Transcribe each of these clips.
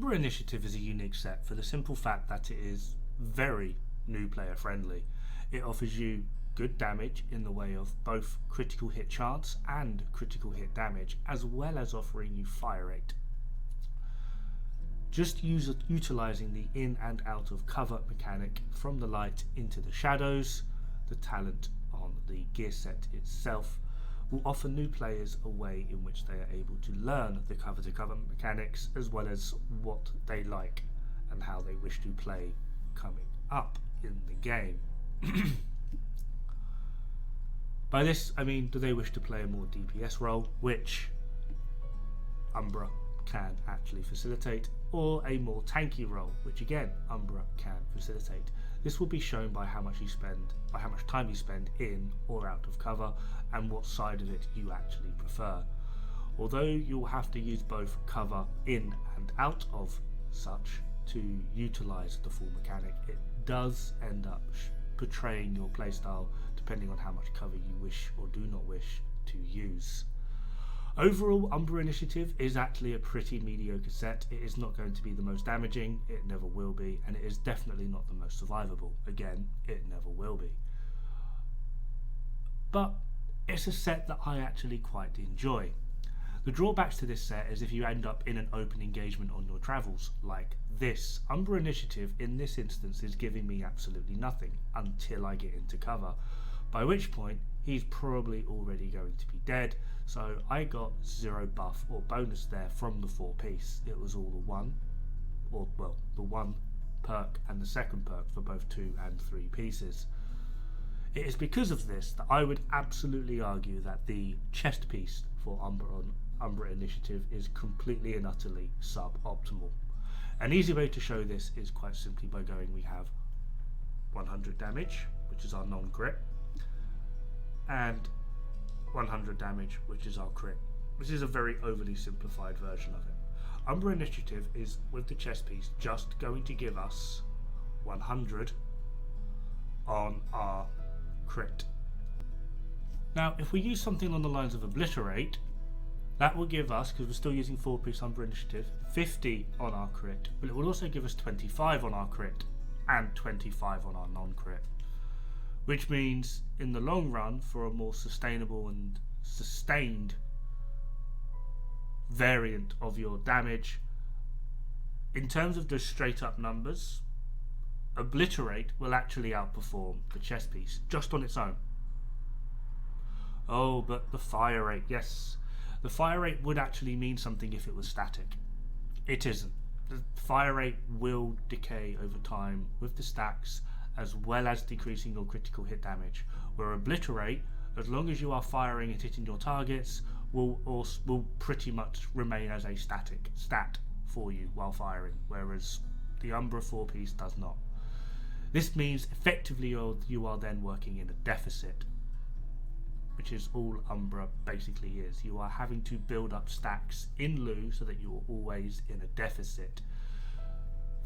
Umbra Initiative is a unique set for the simple fact that it is very new player friendly. It offers you good damage in the way of both critical hit chance and critical hit damage, as well as offering you fire rate. Just utilising the in and out of cover mechanic from the light into the shadows, the talent on the gear set itself, will offer new players a way in which they are able to learn the cover to cover mechanics, as well as what they like and how they wish to play coming up in the game. By this I mean, do they wish to play a more DPS role, which Umbra can actually facilitate, or a more tanky role, which again Umbra can facilitate. This will be shown by how much time you spend in or out of cover, and what side of it you actually prefer. Although you'll have to use both cover in and out of such to utilise the full mechanic, it does end up portraying your playstyle depending on how much cover you wish or do not wish to use. Overall, Umbra Initiative is actually a pretty mediocre set. It is not going to be the most damaging, it never will be, and it is definitely not the most survivable. Again, it never will be. But it's a set that I actually quite enjoy. The drawbacks to this set is if you end up in an open engagement on your travels, like this. Umbra Initiative in this instance is giving me absolutely nothing until I get into cover, by which point he's probably already going to be dead, so I got 0 buff or bonus there from the 4-piece. It was all the one perk and the second perk for both 2 and 3 pieces. It is because of this that I would absolutely argue that the chest piece for Umbra Initiative is completely and utterly suboptimal. An easy way to show this is quite simply by going, we have 100 damage, which is our non-crit, and 100 damage, which is our crit. This is a very overly simplified version of it. Umbra Initiative is, with the chest piece, just going to give us 100 on our crit. Now, if we use something on the lines of Obliterate, that will give us, because we're still using 4-piece Umbra Initiative, 50 on our crit, but it will also give us 25 on our crit and 25 on our non-crit. Which means, in the long run, for a more sustainable and sustained variant of your damage, in terms of just straight up numbers, Obliterate will actually outperform the chest piece, just on its own. Oh, but the fire rate, yes. The fire rate would actually mean something if it was static. It isn't. The fire rate will decay over time with the stacks, as well as decreasing your critical hit damage, where Obliterate, as long as you are firing and hitting your targets, will pretty much remain as a static stat for you while firing, whereas the Umbra 4-piece does not. This means effectively you are then working in a deficit, which is all Umbra basically is. You are having to build up stacks in lieu so that you are always in a deficit.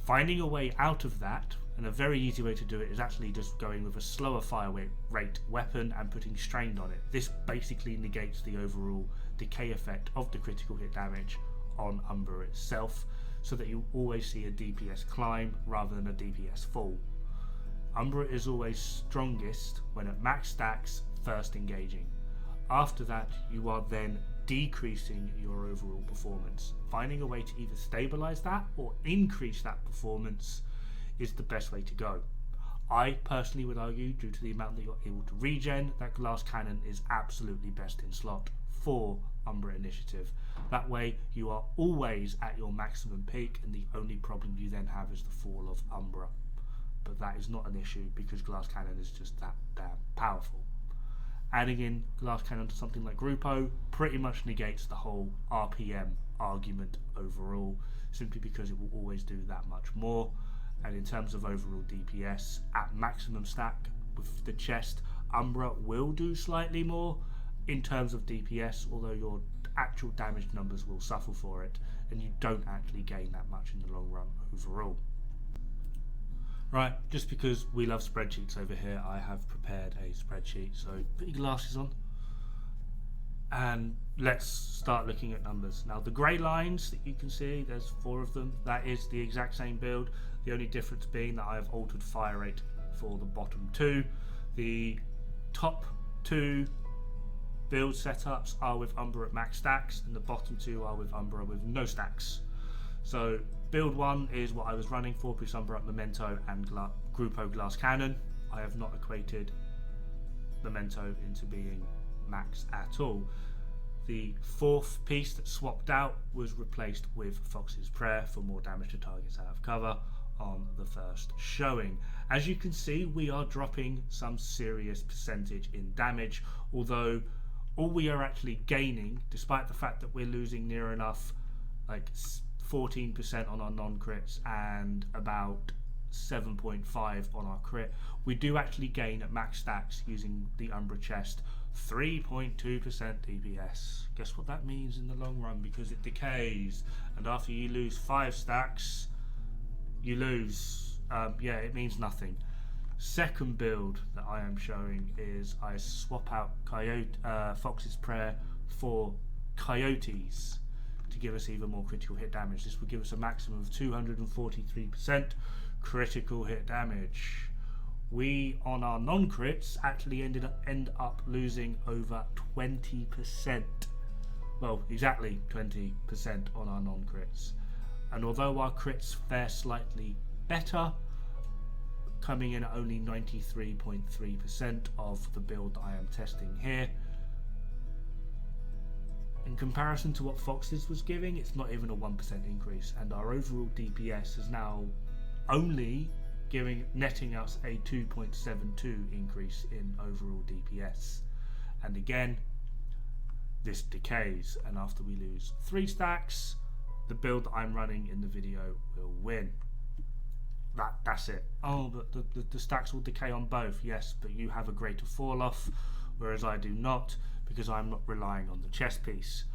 Finding a way out of that, and a very easy way to do it, is actually just going with a slower fire rate weapon and putting strain on it. This basically negates the overall decay effect of the critical hit damage on Umbra itself, so that you always see a DPS climb rather than a DPS fall. Umbra is always strongest when at max stacks first engaging. After that, you are then decreasing your overall performance. Finding a way to either stabilize that or increase that performance is the best way to go. I personally would argue, due to the amount that you're able to regen, that Glass Cannon is absolutely best in slot for Umbra Initiative. That way you are always at your maximum peak, and the only problem you then have is the fall of Umbra. But that is not an issue because Glass Cannon is just that damn powerful. Adding in Glass Cannon to something like Grupo pretty much negates the whole RPM argument overall, simply because it will always do that much more. And in terms of overall DPS, at maximum stack with the chest, Umbra will do slightly more in terms of DPS, although your actual damage numbers will suffer for it, and you don't actually gain that much in the long run overall. Right, just because we love spreadsheets over here, I have prepared a spreadsheet, so put your glasses on And let's start looking at numbers. Now the grey lines that you can see, there's 4 of them. That is the exact same build. The only difference being that I have altered fire rate for the bottom 2. The top 2 build setups are with Umbra at max stacks, and the bottom 2 are with Umbra with no stacks. So build 1 is what I was running, 4-piece Umbra at Memento and Gruppo Glass Cannon. I have not equated Memento into being max at all. The 4th piece that swapped out was replaced with Fox's Prayer for more damage to targets out of cover on the first showing. As you can see, we are dropping some serious percentage in damage, although all we are actually gaining, despite the fact that we're losing near enough like 14% on our non-crits and about 7.5 on our crit, we do actually gain at max stacks using the Umbra chest 3.2% DPS. Guess what that means in the long run, because it decays, and after you lose 5 stacks you lose, yeah, it means nothing. Second build that I am showing is I swap out Fox's Prayer for Coyotes to give us even more critical hit damage. This would give us a maximum of 243% critical hit damage. We, on our non-crits, actually end up losing over 20%. Well, exactly 20% on our non-crits. And although our crits fare slightly better, coming in at only 93.3% of the build that I am testing here, in comparison to what Fox's was giving, it's not even a 1% increase, and our overall DPS is now only netting us a 2.72 increase in overall DPS. And again, this decays, and after we lose 3 stacks, the build that I'm running in the video will win. That's it. Oh, but the stacks will decay on both. Yes, but you have a greater fall off, whereas I do not, because I'm not relying on the chest piece.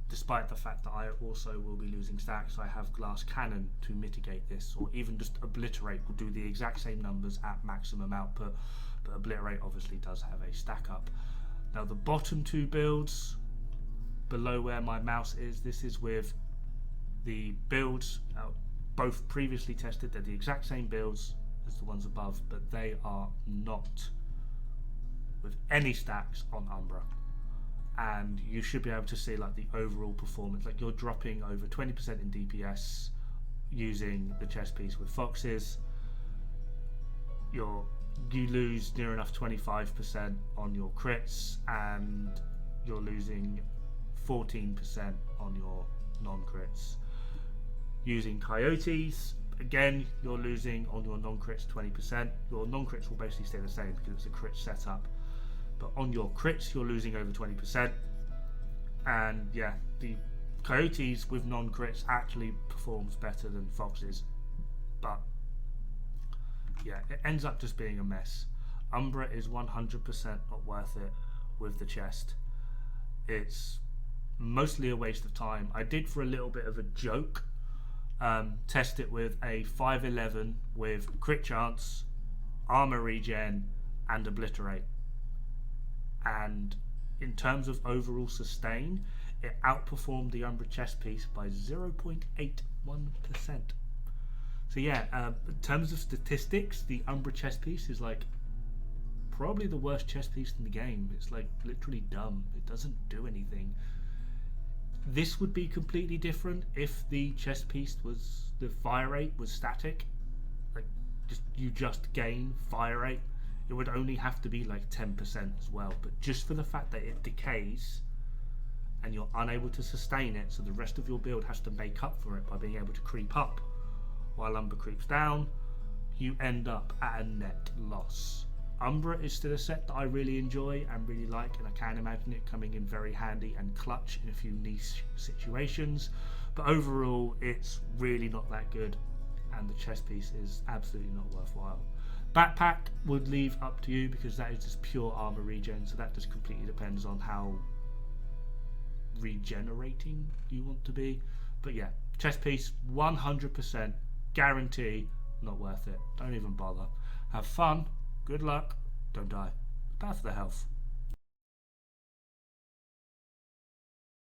Despite the fact that I also will be losing stacks, I have Glass Cannon to mitigate this, or even just Obliterate will do the exact same numbers at maximum output, but Obliterate obviously does have a stack up. Now the bottom 2 builds, below where my mouse is, this is with the builds, both previously tested. They're the exact same builds as the ones above, but they are not with any stacks on Umbra. And you should be able to see like the overall performance, like you're dropping over 20% in DPS using the chest piece with Foxes. You lose near enough 25% on your crits, and you're losing 14% on your non-crits. Using Coyotes, again, you're losing on your non-crits 20%. Your non-crits will basically stay the same because it's a crit setup. But on your crits, you're losing over 20%. And yeah, the Coyotes with non-crits actually performs better than Foxes. But yeah, it ends up just being a mess. Umbra is 100% not worth it with the chest. It's mostly a waste of time. I did, for a little bit of a joke, test it with a 511 with crit chance, armor regen, and Obliterate. And in terms of overall sustain, it outperformed the Umbra chest piece by 0.81%. So yeah, in terms of statistics, the Umbra chest piece is like probably the worst chest piece in the game. It's like literally dumb. It doesn't do anything. This would be completely different if the chest piece was, the fire rate was static. Like you just gain fire rate. It would only have to be like 10% as well. But just for the fact that it decays and you're unable to sustain it, so the rest of your build has to make up for it by being able to creep up while Umbra creeps down, you end up at a net loss. Umbra is still a set that I really enjoy and really like, and I can imagine it coming in very handy and clutch in a few niche situations, but overall it's really not that good, and the chest piece is absolutely not worthwhile. Backpack would leave up to you, because that is just pure armor regen, so that just completely depends on how regenerating you want to be. But yeah, chest piece 100% guarantee not worth it. Don't even bother. Have fun, good luck, don't die. Bad for the health.